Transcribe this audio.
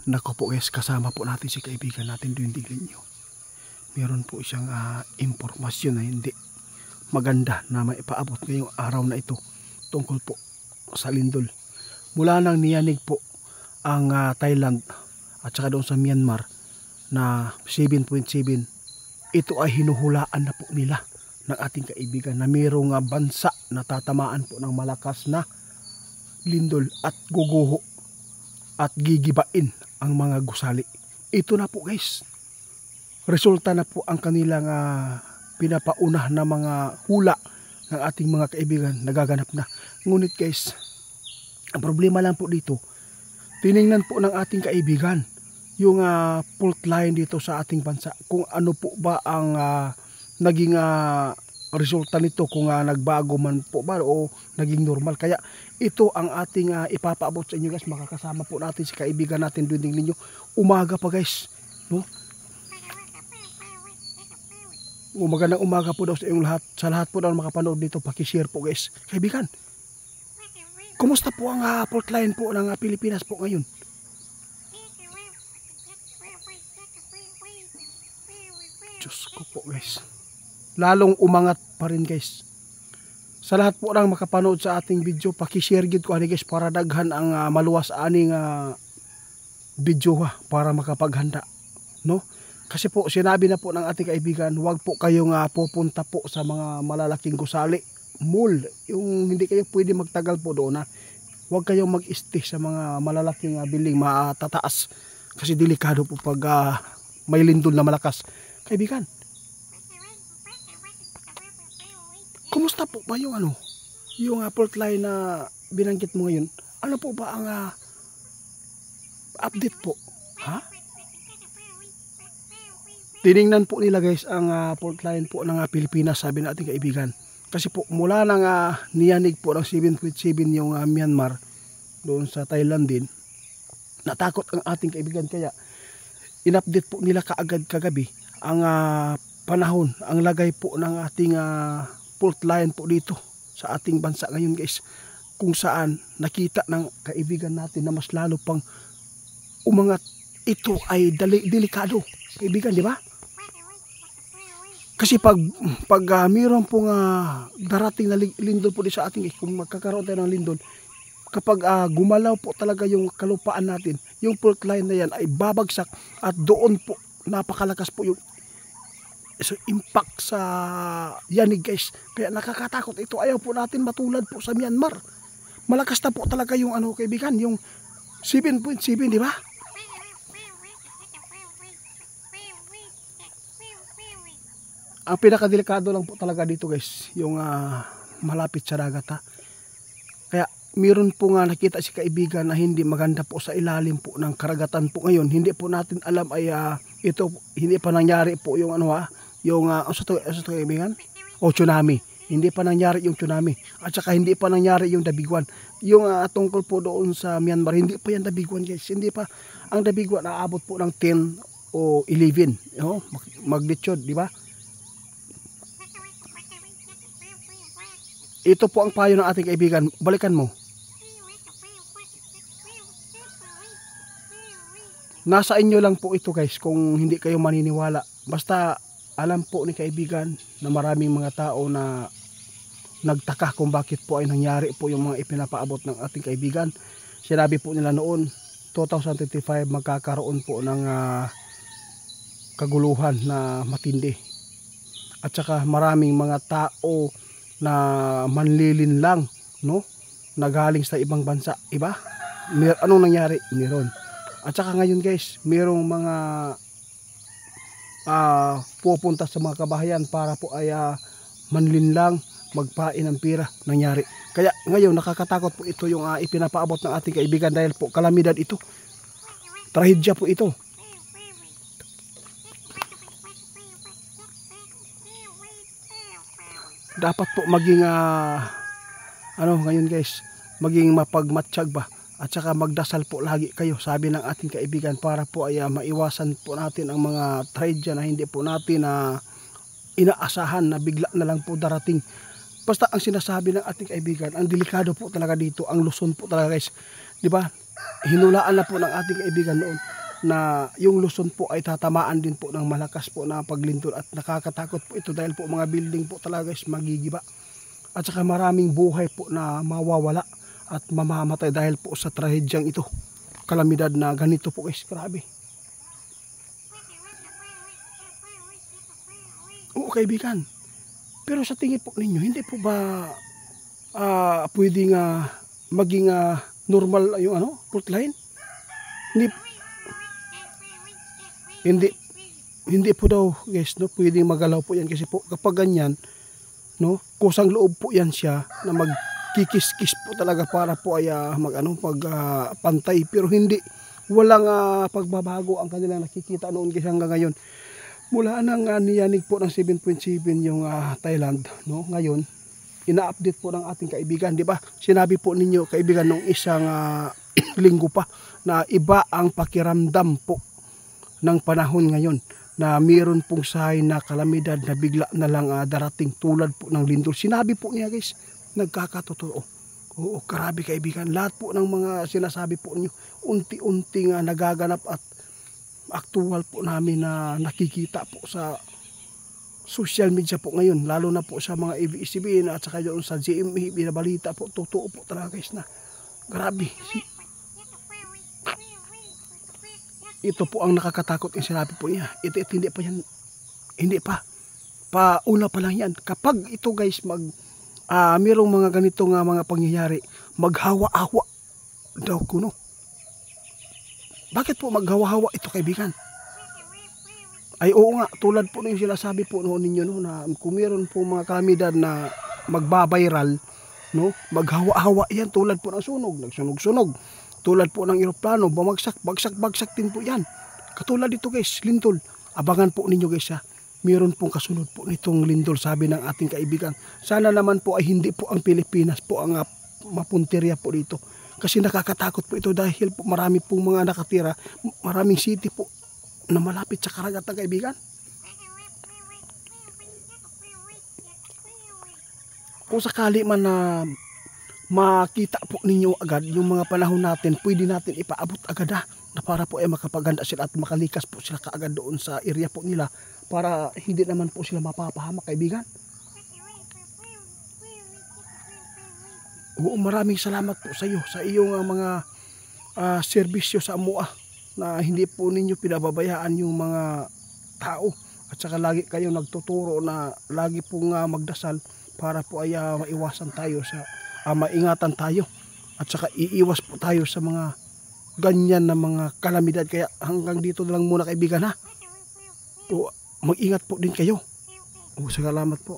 Nako po guys, kasama po natin si kaibigan natin Dwending Linyo. Meron po siyang impormasyon na hindi maganda na maipaabot ngayong araw na ito tungkol po sa lindol. Mula nang niyanig po ang Thailand at saka doon sa Myanmar na 7.7, ito ay hinuhulaan na po nila ng ating kaibigan na mayroong bansa na tatamaan po ng malakas na lindol at guguho at gigibain ang mga gusali. Ito na po guys, resulta na po ang kanilang pinapauna na mga hula ng ating mga kaibigan, nagaganap na. Ngunit guys, ang problema lang po dito, tiningnan po ng ating kaibigan yung fault line dito sa ating bansa, kung ano po ba ang naging resulta nito, kung nagbago man po ba o naging normal. Kaya ito ang ating ipapaabot sa inyo guys. Makakasama po natin si kaibigan natin Dwending Linyo. Umaga pa guys, no? Magandang umaga po daw sa inyong lahat. Sa lahat po daw makapanood dito, pakishare po guys. Kaibigan, kumusta po ang fault line po ng Pilipinas po ngayon? Diyos ko po guys, lalong umangat pa rin guys. Sa lahat po ng makapanood sa ating video, pakishare gid ko ani guys para daghan ang maluwas aning video para makapaghanda, no? Kasi po sinabi na po ng ating kaibigan, huwag po kayong pupunta po sa mga malalaking gusali, mall, yung hindi kayo pwede magtagal po doon Huwag kayong mag-stay sa mga malalaking building matataas kasi delikado po pag may lindol na malakas. Kaibigan, kumusta po ba yung yung fault line na binanggit mo ngayon? Ano po ba ang update po? Ha? Tiningnan po nila guys ang fault line po ng Pilipinas, sabi natin kaibigan. Kasi po mula nang niyanig po ng 7.7 yung Myanmar doon sa Thailand din, natakot ang ating kaibigan, kaya in-update po nila kaagad kagabi ang panahon, ang lagay po ng ating fault line po dito sa ating bansa ngayon guys, kung saan nakita ng kaibigan natin na mas lalo pang umangat. Ito ay delikado kaibigan, di ba? Kasi pag mayroon pong darating na lindol po dito sa ating, kung magkakaroon tayo ng lindol, kapag gumalaw po talaga yung kalupaan natin, yung fault line na yan ay babagsak at doon po napakalakas po yung impact sa yanig guys. Kaya nakakatakot ito. Ayaw po natin matulad po sa Myanmar. Malakas na po talaga yung kaibigan, yung 7.7, di ba? Ang pinakadelikado lang po talaga dito guys, yung malapit sa dagat Kaya meron po nakita si kaibigan na hindi maganda po sa ilalim po ng karagatan po ngayon. Hindi po natin alam ay ito hindi pa nangyari po yung yung kaibigan? O tsunami. Hindi pa nangyari yung tsunami. At saka hindi pa nangyari yung Dabiguan. Yung tungkol po doon sa Myanmar, hindi pa yan Dabiguan guys. Hindi pa. Ang Dabiguan naabot po ng 10 o 11. Magnitude, di ba? Ito po ang payo ng ating kaibigan. Balikan mo. Nasa inyo lang po ito guys kung hindi kayo maniniwala. Basta alam po ni kaibigan na maraming mga tao na nagtaka kung bakit po ay nangyari po yung mga ipinapaabot ng ating kaibigan. Sinabi po nila noon 2025 magkakaroon po ng kaguluhan na matindi. At saka maraming mga tao na manlilin lang, no? Nagaling sa ibang bansa, iba? Anong nangyari? Meron. At saka ngayon guys, mayroong mga pupunta sa mga kabahayan para po ay manlinlang, magpain ng pira, nangyari. Kaya ngayon nakakatakot po ito yung ipinapaabot ng ating kaibigan dahil po kalamidad ito. Trahedya po ito. Dapat po maging ngayon guys, maging mapagmatsyag ba, at saka magdasal po lagi kayo, sabi ng ating kaibigan, para po ay maiwasan po natin ang mga tragedya na hindi po natin inaasahan na bigla na lang po darating. Basta ang sinasabi ng ating kaibigan, ang delikado po talaga dito, ang Luzon po talaga guys, di ba? hinulaan na po ng ating kaibigan noon na yung Luzon po ay tatamaan din po ng malakas po na paglindol at nakakatakot po ito dahil po mga building po talaga is magigiba at saka maraming buhay po na mawawala at mamamatay dahil po sa trahedyang ito, kalamidad na ganito po guys, grabe. Oo kaibigan, pero sa tingin po ninyo hindi po ba pwedeng maging normal yung fault line? Hindi po daw guys, no, pwedeng magalaw po yan kasi po kapag ganyan, no, kusang loob po yan siya na magkikis-kis po talaga para po ay pantay, pero hindi, walang pagbabago ang kanilang nakikita noon kasi hanggang ngayon. Mula nang niyanig po ng 7.7 yung Thailand, no, ngayon ina-update po ng ating kaibigan, di ba? Sinabi po ninyo kaibigan nung isang linggo pa na iba ang pakiramdam po ng panahon ngayon na mayroon pong sign na kalamidad na bigla na lang darating tulad po ng lindol. Sinabi po niya guys, nagkakatotoo. Oo, grabe kaibigan. Lahat po ng mga sinasabi po niyo, unti-unti nga nagaganap at aktual po namin na nakikita po sa social media po ngayon, lalo na po sa mga ABS-CBN at saka doon sa GMA, binabalita po, totoo po talaga guys na grabe. Ito po ang nakakatakot yung sinabi po niya. Ito hindi pa yan, hindi pa. Pauna pa lang yan. Kapag ito guys, mayroong mga ganito nga mga pangyayari, maghawa-hawa daw kuno. Bakit po maghawa-hawa ito kaibigan? Ay oo nga, tulad po ng sinasabi po noon ninyo, no, na kung meron po mga kalamidad na magbabiral, no, maghawa-hawa yan tulad po ng sunog, nagsunog-sunog. Tulad po ng eroplano, bagsak din po yan. Katulad dito guys, lindol. Abangan po ninyo guys meron pong kasunod po nitong lindol, sabi ng ating kaibigan. Sana naman po ay hindi po ang Pilipinas po ang mapuntirya po dito. Kasi nakakatakot po ito dahil po marami pong mga nakatira, maraming city po na malapit sa karagatan kaibigan. Kung sakali man na makita po ninyo agad yung mga panahon natin, pwede natin ipaabot agad na para po ay makapaganda sila at makalikas po sila kaagad doon sa area po nila para hindi naman po sila mapapahamak kaibigan. Oo, maraming salamat po sa iyo, sa iyong mga serbisyo sa MOA na hindi po ninyo pinababayaan yung mga tao at saka lagi kayo nagtuturo na lagi pong magdasal para po ay maiwasan tayo sa maingatan tayo at saka iiwas po tayo sa mga ganyan na mga kalamidad. Kaya hanggang dito na lang muna kaibigan ha. O, mag-ingat po din kayo. O, salamat po.